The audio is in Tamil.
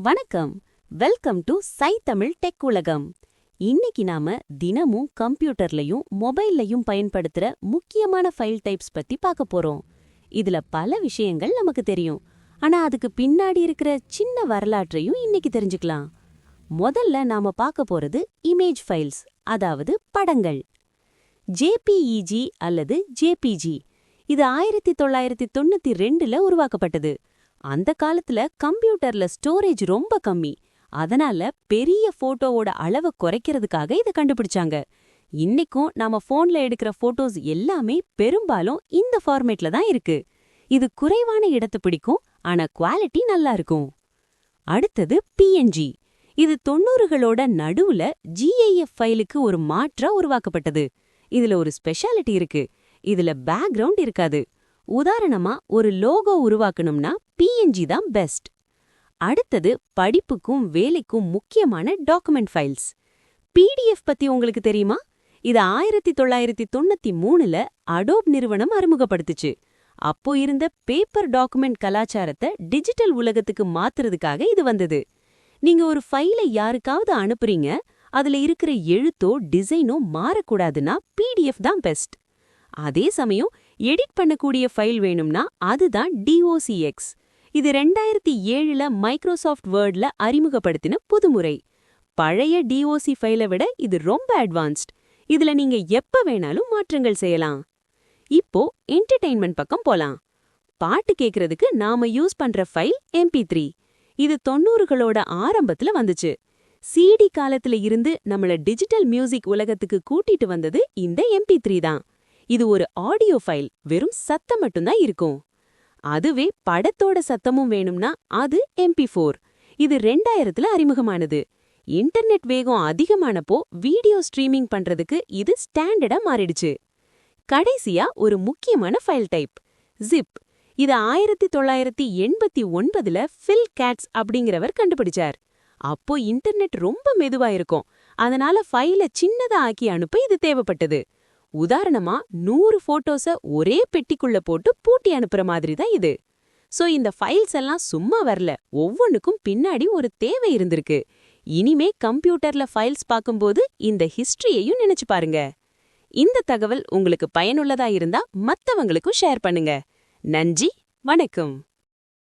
வணக்கம். Welcome to psi Tamil tech உலகம். இன்னைக்கு நாம தினமும் கம்ப்யூட்டர்லயும் மொபைல்லையும் பயன்படுத்துற முக்கியமான ஃபைல் டைப்ஸ் பத்தி பார்க்க போறோம். இதுல பல விஷயங்கள் நமக்கு தெரியும். ஆனா அதுக்கு பின்னாடி இருக்கிற சின்ன வரலாற்றையும் இன்னைக்கு தெரிஞ்சுக்கலாம். முதல்ல நாம பார்க்க போறது இமேஜ் ஃபைல்ஸ், அதாவது படங்கள். ஜேபிஇஜி அல்லது ஜேபிஜி இது 1992ல உருவாக்கப்பட்டது. அந்த காலத்துல கம்ப்யூட்டர்ல ஸ்டோரேஜ் ரொம்ப கம்மி. அதனால பெரிய போட்டோவோட அளவை குறைக்கிறதுக்காக இதை கண்டுபிடிச்சாங்க. இன்னைக்கும் நாம போன்ல எடுக்கிற போட்டோஸ் எல்லாமே பெரும்பாலும் இந்த ஃபார்மேட்ல தான் இருக்கு. இது குறைவான இடத்தை பிடிக்கும், ஆனா குவாலிட்டி நல்லா இருக்கும். அடுத்தது பிஎன்ஜி. இது 90களோட நடுவுல ஜிஐஎஃப் ஃபைலுக்கு ஒரு மாற்றா உருவாக்கப்பட்டது. இதுல ஒரு ஸ்பெஷாலிட்டி இருக்கு. இதுல பேக்ரவுண்ட் இருக்காது. உதாரணமா ஒரு லோகோ உருவாக்கணும்னா பிஎன்ஜி தான் பெஸ்ட். அடுத்தது படிப்புக்கும் வேலைக்கும் முக்கியமான டாக்குமெண்ட் ஃபைல்ஸ். பிடிஎஃப் பத்தி உங்களுக்கு தெரியுமா? இது 1993ல அடோப் நிறுவனம் அறிமுகப்படுத்துச்சு. அப்போ இருந்த பேப்பர் டாக்குமெண்ட் கலாச்சாரத்தை டிஜிட்டல் உலகத்துக்கு மாத்துறதுக்காக இது வந்தது. நீங்க ஒரு ஃபைலை யாருக்காவது அனுப்புறீங்க, அதுல இருக்கிற எழுத்தோ டிசைனோ மாறக்கூடாதுன்னா பிடிஎஃப் தான் பெஸ்ட். அதே சமயம் எடிட் பண்ணக்கூடிய ஃபைல் வேணும்னா அதுதான் டிஓசிஎக்ஸ். இது 2007ல மைக்ரோசாஃப்ட் வேர்ட்ல அறிமுகப்படுத்தின புதுமுறை. பழைய டிஓசி ஃபைலை விட இது ரொம்ப அட்வான்ஸ்ட். இதுல நீங்க எப்ப வேணாலும் மாற்றங்கள் செய்யலாம். இப்போ என்டர்டெயின்மெண்ட் பக்கம் போலாம். பாட்டு கேட்கறதுக்கு நாம யூஸ் பண்ற ஃபைல் MP3. இது 90களோட ஆரம்பத்துல வந்துச்சு. சிடி காலத்துல இருந்து நம்மள டிஜிட்டல் மியூசிக் உலகத்துக்கு கூட்டிட்டு வந்தது இந்த MP3 தான். இது ஒரு ஆடியோ ஃபைல், வெறும் சத்தம் மட்டும்தான் இருக்கும். அதுவே படத்தோட சத்தமும் வேணும்னா அது MP4. இது 2000ல அறிமுகமானது. இன்டர்நெட் வேகம் அதிகமானப்போ வீடியோ ஸ்ட்ரீமிங் பண்றதுக்கு இது ஸ்டாண்டர்டா மாறிடுச்சு. கடைசியா ஒரு முக்கியமான ஃபைல் டைப், ஜிப். இது 1989ல ஃபில் கேட்ஸ் அப்படிங்கிறவர் கண்டுபிடிச்சார். அப்போ இன்டர்நெட் ரொம்ப மெதுவா இருக்கும். அதனால ஃபைல சின்னதா ஆக்கி அனுப்ப இது தேவைப்பட்டது. உதாரணமா 100 போட்டோஸ ஒரே பெட்டிக்குள்ள போட்டு பூட்டி அனுப்புற மாதிரி தான் இது. சோ இந்த ஃபைல்ஸ் எல்லாம் சும்மா வரல, ஒவ்வொன்னுக்கும் பின்னாடி ஒரு தேவை இருந்திருக்கு. இனிமே கம்ப்யூட்டர்ல ஃபைல்ஸ் பார்க்கும்போது இந்த ஹிஸ்டரியையும் நினைச்சு பாருங்க. இந்த தகவல் உங்களுக்கு பயனுள்ளதா இருந்தா மத்தவங்களுக்கும் ஷேர் பண்ணுங்க. நன்றி, வணக்கம்.